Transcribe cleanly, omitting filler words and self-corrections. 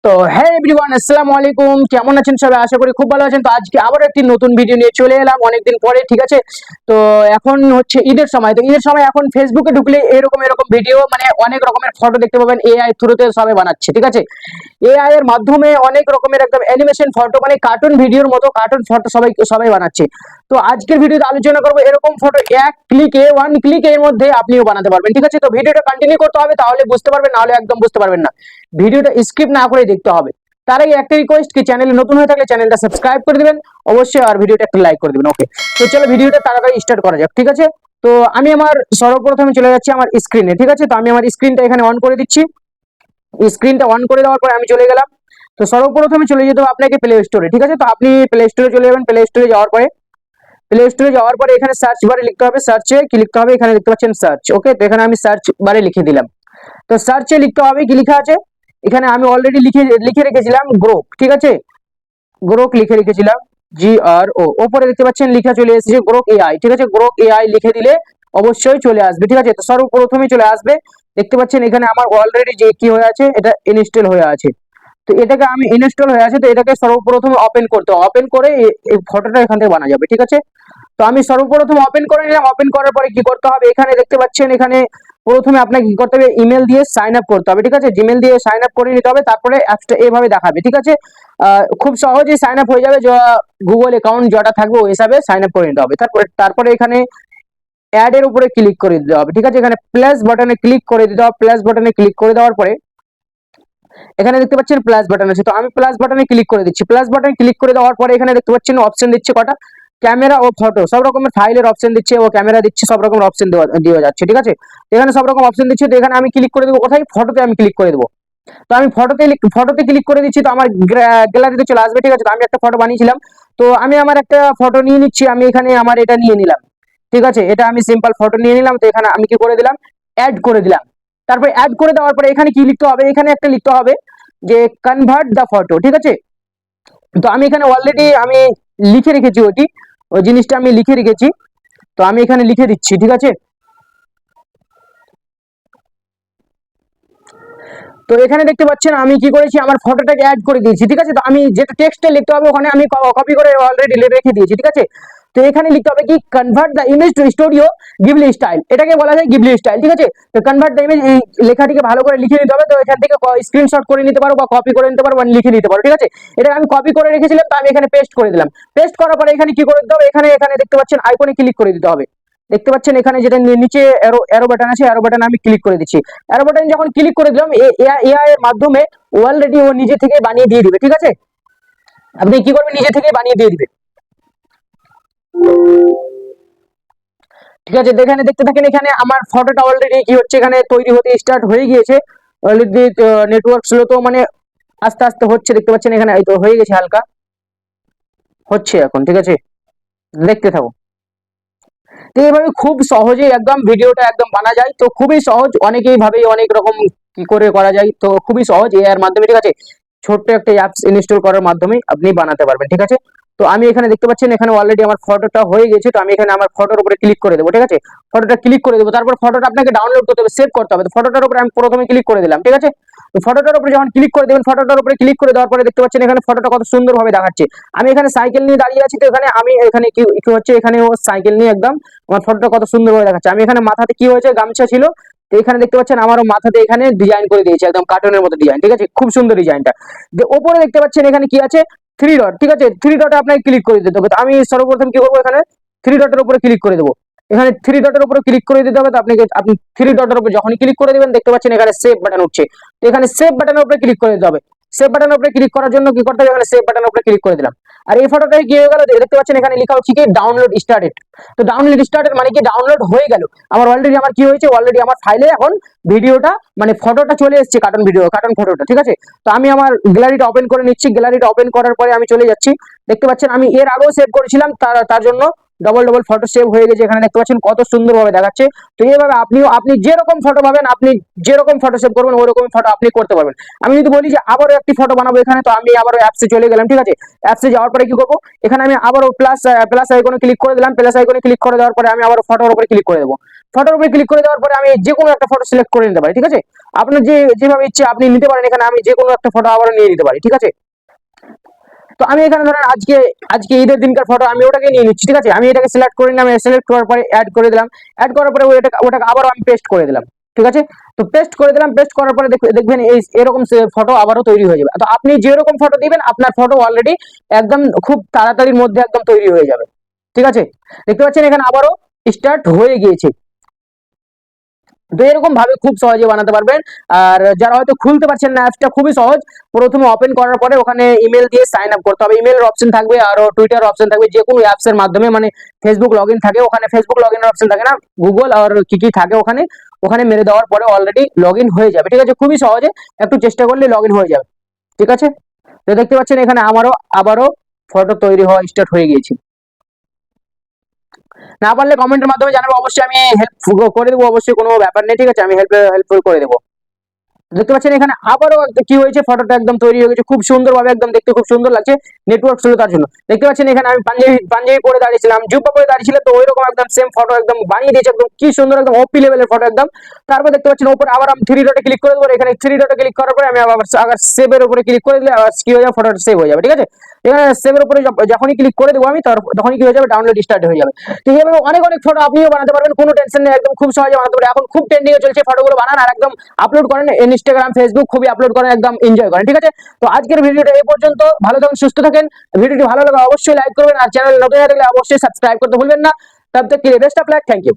তো হ্যাঁ এভরিওয়ান, আসসালামু আলাইকুম। কেমন আছেন সবাই? আশা করি খুব ভালো আছেন। তো আজকে আবার একটি নতুন ভিডিও নিয়ে চলে এলাম অনেকদিন পরে, ঠিক আছে। তো এখন হচ্ছে ঈদের সময়, তো ঈদের সময় এখন ফেসবুকে ঢুকলে এরকম এরকম ভিডিও, মানে অনেক রকমের ফটো দেখতে পাবেন। এআই থ্রুতে সবাই বানাচ্ছে, ঠিক আছে। এআই এর মাধ্যমে অনেক রকমের একদম অ্যানিমেশন ফটো, মানে কার্টুন ভিডিওর মতো কার্টুন ফটো সবাই সবাই বানাচ্ছে। তো আজকের ভিডিওতে আলোচনা করবো এরকম ফটো ওয়ান ক্লিকে এর মধ্যে আপনিও বানাতে পারবেন, ঠিক আছে। তো ভিডিওটা কন্টিনিউ করতে হবে, তাহলে বুঝতে পারবেন, নাহলে একদম বুঝতে পারবেন না। ভিডিওটা স্কিপ না করে দেখতে হবে। তার আগে একটা রিকোয়েস্ট, কি চ্যানেলে নতুন হয়ে থাকলে চ্যানেলটা সাবস্ক্রাইব করে দিবেন অবশ্যই, আর ভিডিওটা একটা লাইক করে দিবেন। ওকে, তো চলো ভিডিওটা তাড়াতাড়ি স্টার্ট করা যাক, ঠিক আছে। তো আমি আমার সর্বপ্রথমে চলে যাচ্ছি আমার স্ক্রিনে, ঠিক আছে। তো আমি আমার স্ক্রিনটা এখানে অন করে দিচ্ছি। স্ক্রিনটা অন করে দেওয়ার পরে আমি চলে গেলাম। তো সর্বপ্রথমে চলে যেতে হবে আপনাকে প্লে স্টোরে, ঠিক আছে। তো আপনি প্লে স্টোরে চলে যাবেন। প্লে স্টোরে যাওয়ার পরে এখানে সার্চ বারে লিখতে হবে, সার্চে কি লিখতে হবে, এখানে দেখতে পাচ্ছেন সার্চ। ওকে, তো এখানে আমি সার্চ বারে লিখে দিলাম। তো সার্চে লিখতে হবে, কি লেখা আছে এখানে আমি অলরেডি লিখে লিখে রেখেছিলাম গ্রোক, ঠিক আছে। গ্রোক লিখে রেখেছিলাম, GRO। ওপরে দেখতে পাচ্ছেন লেখা চলে এসেছে গ্রোক এআই, ঠিক আছে। গ্রোক এআই লিখে দিলে অবশ্যই চলে আসবে, ঠিক আছে। তো সর্বপ্রথমে চলে আসবে, দেখতে পাচ্ছেন এখানে আমার অলরেডি যে কি হয়ে আছে, এটা ইনস্টল হয়ে আছে। তো এটাকে আমি ইনস্টল হয়ে আছে, তো এটাকে সর্বপ্রথমে ওপেন করতে হবে। ওপেন করে এই ফটোটা এখান থেকে বানা যাবে, ঠিক আছে। তো আমি সর্বপ্রথম ওপেন করে নিলাম। ওপেন করার পরে কি করতে হবে, এখানে দেখতে পাচ্ছেন এখানে প্রথমে আপনাকে কি করতে হবে, ইমেল দিয়ে সাইন আপ করতে হবে, ঠিক আছে। জিমেল দিয়ে সাইন আপ করে নিতে হবে, তারপরে অ্যাপসটা এভাবে দেখাবে, ঠিক আছে। খুব সহজেই সাইন আপ হয়ে যাবে, গুগল অ্যাকাউন্ট যেটা থাকবে ওই হিসাবে সাইন আপ করে নিতে হবে। তারপরে এখানে অ্যাড এর উপরে ক্লিক করে দিতে হবে, ঠিক আছে। এখানে প্লাস বাটনে ক্লিক করে দিতে হবে। প্লাস বাটনে ক্লিক করে দেওয়ার পরে এখানে দেখতে পাচ্ছেন প্লাস বাটন আছে, তো আমি প্লাস বাটনে ক্লিক করে দিচ্ছি। প্লাস বাটনে ক্লিক করে দেওয়ার পরে এখানে দেখতে পাচ্ছেন অপশন দিচ্ছে কটা, ক্যামেরা ও ফটো, সব রকমের ফাইলের অপশন দিচ্ছে ও ক্যামেরা দিচ্ছে, সব রকমের অপশন দেওয়া যাচ্ছে, ঠিক আছে। এখানে সব রকম অপশন দিচ্ছে, তো এখানে আমি ক্লিক করে দেবো কোথায়, ফটোতে আমি ক্লিক করে দেবো। তো আমি ফটোতে ক্লিক করে দিচ্ছি, তো আমার গ্যালারিতে চলে আসবে, ঠিক আছে। তো আমি একটা ফটো বানিয়েছিলাম, তো আমি আমার একটা ফটো নিয়ে নিচ্ছি। আমি এখানে আমার এটা নিয়ে নিলাম, ঠিক আছে। এটা আমি সিম্পল ফটো নিয়ে নিলাম। তো এখানে আমি কি করে দিলাম, অ্যাড করে দিলাম। তারপরে অ্যাড করে দেওয়ার পরে এখানে কি লিখতে হবে, এখানে একটা লিখতে হবে যে কনভার্ট দ্য ফটো, ঠিক আছে। তো আমি এখানে অলরেডি আমি লিখে রেখেছি ওই জিনিসটা আমি লিখে রেখেছি। তো আমি এখানে লিখে দিচ্ছি, ঠিক আছে। তো এখানে দেখতে পাচ্ছেন আমি কি করেছি, আমার ফটোটাকে অ্যাড করে দিয়েছি, ঠিক আছে। তো আমি যেটা টেক্সটে লিখতে হবে ওখানে আমি কপি করে অলরেডি রেখে দিয়েছি, ঠিক আছে। তো এখানে লিখতে হবে কি, convert the image to studio Ghibli style, এটাকে বলা যায় গিবলি স্টাইল, ঠিক আছে। তো কনভার্ট দ্য ইমেজ, এই লেখাটিকে ভালো করে লিখে নিতে হবে। তো এখান থেকে স্ক্রিনশট করে নিতে পারো বা কপি করে নিতে পারো বা লিখে নিতে পারো, ঠিক আছে। এটা আমি কপি করে রেখেছিলাম, তো আমি এখানে পেস্ট করে দিলাম। পেস্ট করার পরে এখানে কি করে দিতে হবে, এখানে এখানে দেখতে পাচ্ছেন আইকনে ক্লিক করে দিতে হবে। দেখতে পাচ্ছেন এখানে যেটা নিচে অ্যারো বাটন আছে, অ্যারো বাটন আমি ক্লিক করে দিচ্ছি। অ্যারো বাটন যখন ক্লিক করে দিলাম, এআই এর মাধ্যমে অলরেডি ও নিজে থেকে বানিয়ে দিয়ে দিবে, ঠিক আছে। আপনি কি করবেন, নিজে থেকে বানিয়ে দিয়ে দিবে, ঠিক আছে। তো এখানে দেখতে থাকেন, এখানে আমার ফটোটা অলরেডি কি হচ্ছে, এখানে তৈরি হতে স্টার্ট হয়ে গিয়েছে অলরেডি। নেটওয়ার্ক স্লো, তো মানে আস্তে আস্তে হচ্ছে, দেখতে পাচ্ছেন এখানে এই তো হয়ে গেছে, হালকা হচ্ছে এখন, ঠিক আছে। দেখতে থাকো। তো এইভাবে খুব সহজেই একদম ভিডিওটা একদম বানা যায়। তো খুবই সহজ, অনেকেই ভাবে অনেক রকম কি করে করা যায়, তো খুবই সহজ এআই এর মাধ্যমে, ঠিক আছে। ছোট্ট একটা অ্যাপস ইনস্টল করার মাধ্যমে আপনি বানাতে পারবেন, ঠিক আছে। তো আমি এখানে দেখতে পাচ্ছেন এখানে অলরেডি আমার ফটোটা হয়ে গেছে। তো আমি এখানে আমার ফটোর উপরে ক্লিক করে দেবো, ঠিক আছে। ফটোটা ক্লিক করে দেবো, তারপর ফটোটা আপনাকে ডাউনলোড করতে হবে, সেভ করতে হবে। তো ফটোটার উপরে আমি প্রথমে ক্লিক করে দিলাম, ঠিক আছে। তো ফটোটার উপরে যখন ক্লিক করে দেবেন, ফটোটার উপরে ক্লিক করে দেওয়ার পরে দেখতে পাচ্ছেন এখানে ফটোটা কত সুন্দরভাবে দেখাচ্ছে। আমি এখানে সাইকেল নিয়ে দাঁড়িয়ে আছি, তো এখানে আমি এখানে কি কি হচ্ছে, এখানে ও সাইকেল নিয়ে একদম আমার ফটোটা কত সুন্দরভাবে দেখাচ্ছে। আমি এখানে মাথাতে কি হয়েছে, গামছা ছিল, তো এখানে দেখতে পাচ্ছেন আমারও মাথাতে এখানে ডিজাইন করে দিয়েছে, একদম কার্টুনের মতো ডিজাইন, ঠিক আছে। খুব সুন্দর ডিজাইনটা। ওপরে দেখতে পাচ্ছেন এখানে কি আছে, থ্রি ডট, ঠিক আছে। থ্রি ডটে আপনাকে ক্লিক করে দিতে হবে। তো আমি সর্বপ্রথম কি করবো, এখানে থ্রি ডটের উপরে ক্লিক করে দেবো। এখানে থ্রি ডটের উপরে ক্লিক করে দিতে হবে। তো আপনি থ্রি ডটের উপরে যখনই ক্লিক করে দিবেন, দেখতে পাচ্ছেন এখানে সেভ বাটন উঠছে। তো এখানে সেভ বাটনের উপরে ক্লিক করে দিতে হবে। সেভ বাটনের উপরে ক্লিক করার জন্য কি করতে হবে, এখানে সেভ বাটনের উপরে ক্লিক করে দিলাম। আর এই ফটোটা কি হয়ে গেল, দেখতে পাচ্ছেন এখানে লেখা হচ্ছে কি, ডাউনলোড স্টার্টেড। তো ডাউনলোড স্টার্টেড মানে কি, ডাউনলোড হয়ে গেল। আমার অলরেডি আমার কি হয়েছে, অলরেডি আমার ফাইলে এখন ভিডিওটা, মানে ফটোটা চলে এসেছে, কার্টুন ফটোটা, ঠিক আছে। তো আমি আমার গ্যালারিটা ওপেন করে নিচ্ছি। গ্যালারিটা ওপেন করার পরে আমি চলে যাচ্ছি। দেখতে পাচ্ছেন আমি এর আগেও সেভ করেছিলাম, তার জন্য ডবল ডবল ফটো সেভ হয়ে গেছে, এখানে দেখতে পাচ্ছেন কত সুন্দরভাবে দেখাচ্ছে। তো এইভাবে আপনি যেরকম ফটো পাবেন, আপনি যেরকম ফটো সেভ করবেন ওরকম ফটো আপনি করতে পারবেন। আমি যদি বলি যে আবারও একটি ফটো বানাবো এখানে, তো আমি আবারও অ্যাপসে চলে গেলাম, ঠিক আছে। অ্যাপসে যাওয়ার পরে কি করবো, এখানে আমি আবারও প্লাস আইকনে ক্লিক করে দিলাম। প্লাস আইকনে ক্লিক করে দেওয়ার পরে আমি আবার ফটোর উপরে ক্লিক করে দেবো। ফটোর উপরে ক্লিক করে দেওয়ার পরে আমি যে কোনো একটা ফটো সিলেক্ট করে নিতে পারি, ঠিক আছে। আপনার যেভাবে ইচ্ছে আপনি নিতে পারেন, এখানে আমি যে কোনো একটা ফটো আবারও নিয়ে নিতে পারি, ঠিক আছে। তো আমি এখানে ধরেন আজকে আজকে ঈদের দিনকার ফটো আমি ওটাকে নিয়ে নিচ্ছি, ঠিক আছে। আমি এটাকে সিলেক্ট করে নিলাম, সিলেক্ট করার পরে অ্যাড করে দিলাম। অ্যাড করার পরে ওটাকে আবারও আমি পেস্ট করে দিলাম, ঠিক আছে। তো পেস্ট করে দিলাম, পেস্ট করার পরে দেখবেন এই এরকম ফটো আবারও তৈরি হয়ে যাবে। তো আপনি যেরকম ফটো দিবেন আপনার ফটো অলরেডি একদম খুব তাড়াতাড়ির মধ্যে একদম তৈরি হয়ে যাবে, ঠিক আছে। দেখতে পাচ্ছেন এখানে আবারও স্টার্ট হয়ে গিয়েছে। তো এরকম ভাবে খুব সহজে বানাতে পারবেন। আর যারা হয়তো খুলতে পারছেন না অ্যাপসটা, খুবই সহজ। প্রথমে ওপেন করার পরে ওখানে ইমেল দিয়ে সাইন আপ করতে হবে। ইমেলের অপশন থাকবে, আরো টুইটার অপশন থাকবে, যে কোনো অ্যাপস এর মাধ্যমে, মানে ফেসবুক লগ ইন থাকে ওখানে, ফেসবুক লগ ইনের অপশন থাকে না, গুগল আর কি কি থাকে ওখানে, ওখানে মেরে দেওয়ার পরে অলরেডি লগ ইন হয়ে যাবে, ঠিক আছে। খুবই সহজে, একটু চেষ্টা করলে লগ ইন হয়ে যাবে, ঠিক আছে। তো দেখতে পাচ্ছেন এখানে আবারও ফটো তৈরি হওয়া স্টার্ট হয়ে গিয়েছে। না পারলে কমেন্টের মাধ্যমে জানাবো, অবশ্যই আমি হেল্প করে দেবো, অবশ্যই কোনো ব্যাপার নেই, ঠিক আছে। আমি হেল্পফুল করে দেবো। দেখতে পাচ্ছেন এখানে আবারও কি হয়েছে, ফটোটা একদম তৈরি হয়ে গেছে খুব সুন্দরভাবে, একদম দেখতে খুব সুন্দর লাগছে। নেটওয়ার্ক স্লো তার জন্য। দেখতে পাচ্ছেন এখানে আমি পাঞ্জাবি পরে দাঁড়িয়েছিলাম, জুব্বা পরে দাঁড়িয়েছিলাম, তো ওইরকম একদম সেম ফটো একদম বানিয়ে দিয়েছে, একদম কি সুন্দর, একদম ওপি লেভেলের ফটো একদম। তারপর দেখতে পাচ্ছেন উপরে আবার আমি থ্রি ডটে ক্লিক করে দেবো। এখানে থ্রি ডটে ক্লিক করার পরে আমি আবার সেভের উপরে ক্লিক করে দিলে আবার কি হয়ে যাবে, ফটোটা সেভ হয়ে যাবে, ঠিক আছে। এখানে সেভের উপরে যখনই ক্লিক করে দেবো আমি, তখনই কি হয়ে যাবে, ডাউনলোড স্টার্ট হয়ে যাবে। তো এইভাবে অনেক অনেক ফটো আপনিও বানাতে পারবেন, কোনো টেনশন নেই, একদম খুব সহজে বানাতে পারবেন। এখন খুব ট্রেন্ডিং এ চলছে, ফটোগুলো বানান আর একদম আপলোড করেন ইনস্টাগ্রাম, ফেসবুক, খুবই আপলোড করেন, একদম এনজয় করেন, ঠিক আছে। তো আজকের ভিডিওটা এই পর্যন্ত। ভালো থাকুন, সুস্থ থাকেন। ভিডিওটি ভালো লাগলে অবশ্যই লাইক করবেন, আর চ্যানেল নতুন হয়ে থাকলে অবশ্যই সাবস্ক্রাইব করতে ভুলবেন না। তব তক के लिए best of luck, thank you.